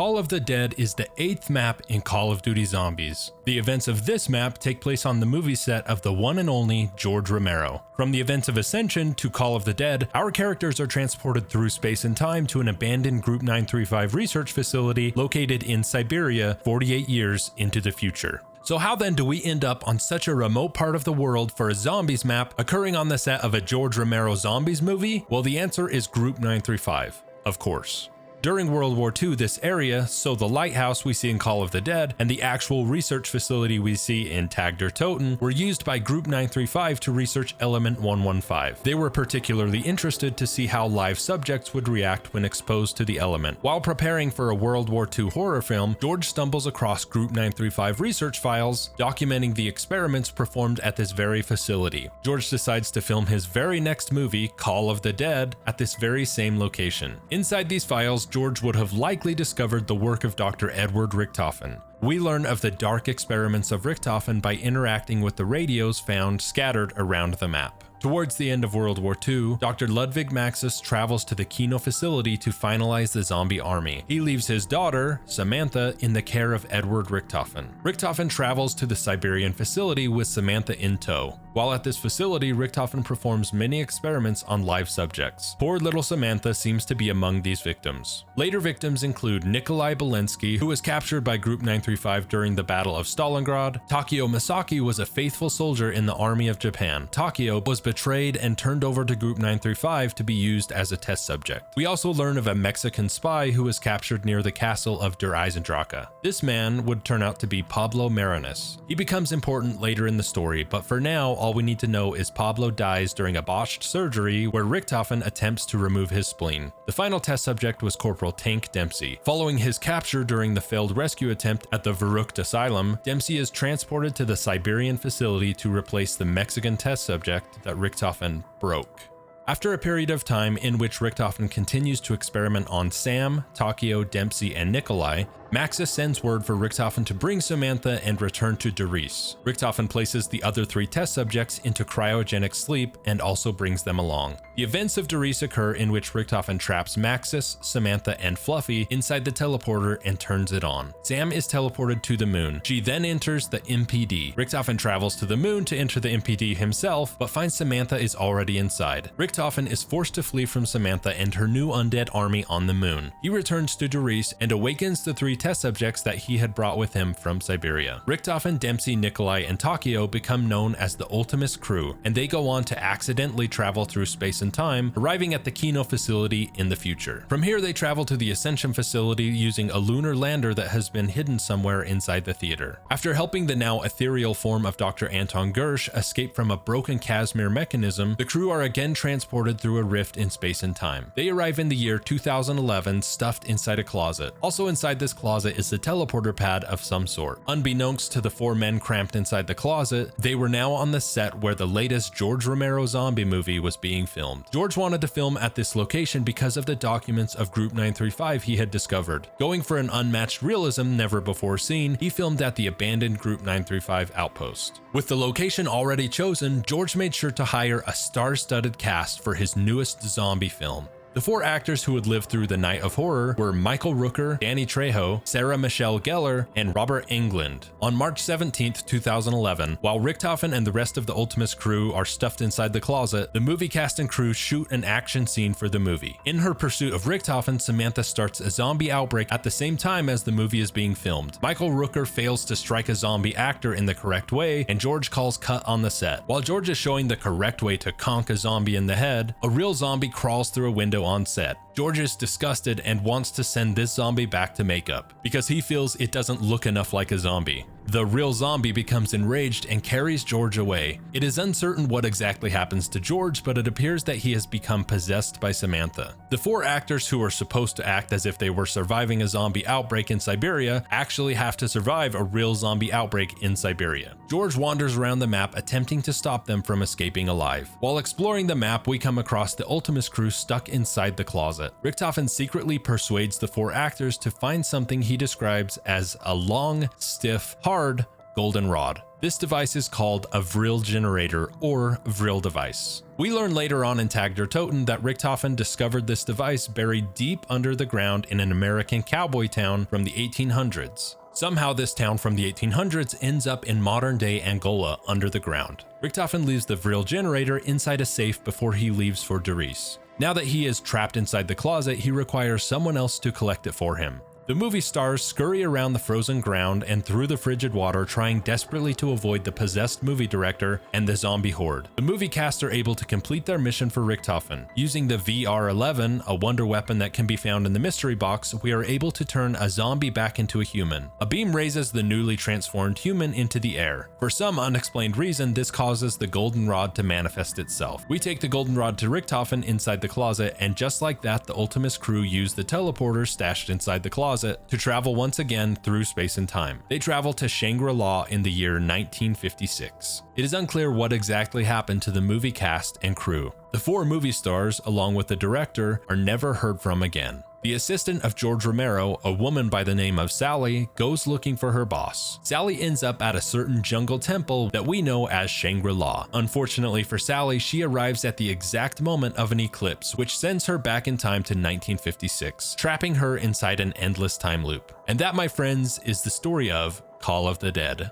Call of the Dead is the 8th map in Call of Duty Zombies. The events of this map take place on the movie set of the one and only George Romero. From the events of Ascension to Call of the Dead, our characters are transported through space and time to an abandoned Group 935 research facility located in Siberia 48 years into the future. So how then do we end up on such a remote part of the world for a zombies map occurring on the set of a George Romero zombies movie? Well, the answer is Group 935, of course. During World War II, this area, so the lighthouse we see in Call of the Dead and the actual research facility we see in Tag der Toten, were used by Group 935 to research Element 115. They were particularly interested to see how live subjects would react when exposed to the element. While preparing for a World War II horror film, George stumbles across Group 935 research files documenting the experiments performed at this very facility. George decides to film his very next movie, Call of the Dead, at this very same location. Inside these files, George would have likely discovered the work of Dr. Edward Richtofen. We learn of the dark experiments of Richtofen by interacting with the radios found scattered around the map. Towards the end of World War II, Dr. Ludwig Maxis travels to the Kino facility to finalize the zombie army. He leaves his daughter, Samantha, in the care of Edward Richtofen. Richtofen travels to the Siberian facility with Samantha in tow. While at this facility, Richtofen performs many experiments on live subjects. Poor little Samantha seems to be among these victims. Later victims include Nikolai Belensky, who was captured by Group 935 during the Battle of Stalingrad. Takeo Masaki was a faithful soldier in the Army of Japan. Takeo was betrayed and turned over to Group 935 to be used as a test subject. We also learn of a Mexican spy who was captured near the castle of Der Eisendrache. This man would turn out to be Pablo Marinas. He becomes important later in the story, but for now, all we need to know is Pablo dies during a botched surgery where Richtofen attempts to remove his spleen. The final test subject was Corporal Tank Dempsey. Following his capture during the failed rescue attempt at the Verrucht Asylum, Dempsey is transported to the Siberian facility to replace the Mexican test subject that Richtofen broke. After a period of time in which Richtofen continues to experiment on Sam, Takeo, Dempsey, and Nikolai, Maxis sends word for Richtofen to bring Samantha and return to Derice. Richtofen places the other 3 test subjects into cryogenic sleep and also brings them along. The events of Derice occur in which Richtofen traps Maxis, Samantha, and Fluffy inside the teleporter and turns it on. Sam is teleported to the moon. She then enters the MPD. Richtofen travels to the moon to enter the MPD himself, but finds Samantha is already inside. Richtofen is forced to flee from Samantha and her new undead army on the moon. He returns to Derice and awakens the 3 test subjects that he had brought with him from Siberia. Richtofen, Dempsey, Nikolai, and Takeo become known as the Ultimus Crew, and they go on to accidentally travel through space and time, arriving at the Kino facility in the future. From here, they travel to the Ascension facility using a lunar lander that has been hidden somewhere inside the theater. After helping the now ethereal form of Dr. Anton Gersh escape from a broken Casimir mechanism, the crew are again transported through a rift in space and time. They arrive in the year 2011 stuffed inside a closet. Also inside this closet is a teleporter pad of some sort. Unbeknownst to the 4 men cramped inside the closet, they were now on the set where the latest George Romero zombie movie was being filmed. George wanted to film at this location because of the documents of Group 935 he had discovered. Going for an unmatched realism never before seen, he filmed at the abandoned Group 935 outpost. With the location already chosen, George made sure to hire a star-studded cast for his newest zombie film. The 4 actors who would live through the night of horror were Michael Rooker, Danny Trejo, Sarah Michelle Gellar, and Robert Englund. On March 17, 2011, while Richtofen and the rest of the Ultimus crew are stuffed inside the closet, the movie cast and crew shoot an action scene for the movie. In her pursuit of Richtofen, Samantha starts a zombie outbreak at the same time as the movie is being filmed. Michael Rooker fails to strike a zombie actor in the correct way, and George calls cut on the set. While George is showing the correct way to conk a zombie in the head, a real zombie crawls through a window on set. George is disgusted and wants to send this zombie back to makeup because he feels it doesn't look enough like a zombie. The real zombie becomes enraged and carries George away. It is uncertain what exactly happens to George, but it appears that he has become possessed by Samantha. The 4 actors who are supposed to act as if they were surviving a zombie outbreak in Siberia actually have to survive a real zombie outbreak in Siberia. George wanders around the map attempting to stop them from escaping alive. While exploring the map, we come across the Ultimus crew stuck inside the closet. Richtofen secretly persuades the 4 actors to find something he describes as a long, stiff, hard golden rod. This device is called a Vril generator or Vril device. We learn later on in Tag der Toten that Richthofen discovered this device buried deep under the ground in an American cowboy town from the 1800s. Somehow this town from the 1800s ends up in modern-day Angola under the ground. Richthofen leaves the Vril generator inside a safe before he leaves for Derice. Now that he is trapped inside the closet, he requires someone else to collect it for him. The movie stars scurry around the frozen ground and through the frigid water, trying desperately to avoid the possessed movie director and the zombie horde. The movie cast are able to complete their mission for Richthofen. Using the VR-11, a wonder weapon that can be found in the mystery box, we are able to turn a zombie back into a human. A beam raises the newly transformed human into the air. For some unexplained reason, this causes the goldenrod to manifest itself. We take the goldenrod to Richthofen inside the closet, and just like that, the Ultimus crew use the teleporter stashed inside the closet to travel once again through space and time. They travel to Shangri-La in the year 1956. It is unclear what exactly happened to the movie cast and crew. The 4 movie stars, along with the director, are never heard from again. The assistant of George Romero, a woman by the name of Sally, goes looking for her boss. Sally ends up at a certain jungle temple that we know as Shangri-La. Unfortunately for Sally, she arrives at the exact moment of an eclipse, which sends her back in time to 1956, trapping her inside an endless time loop. And that, my friends, is the story of Call of the Dead.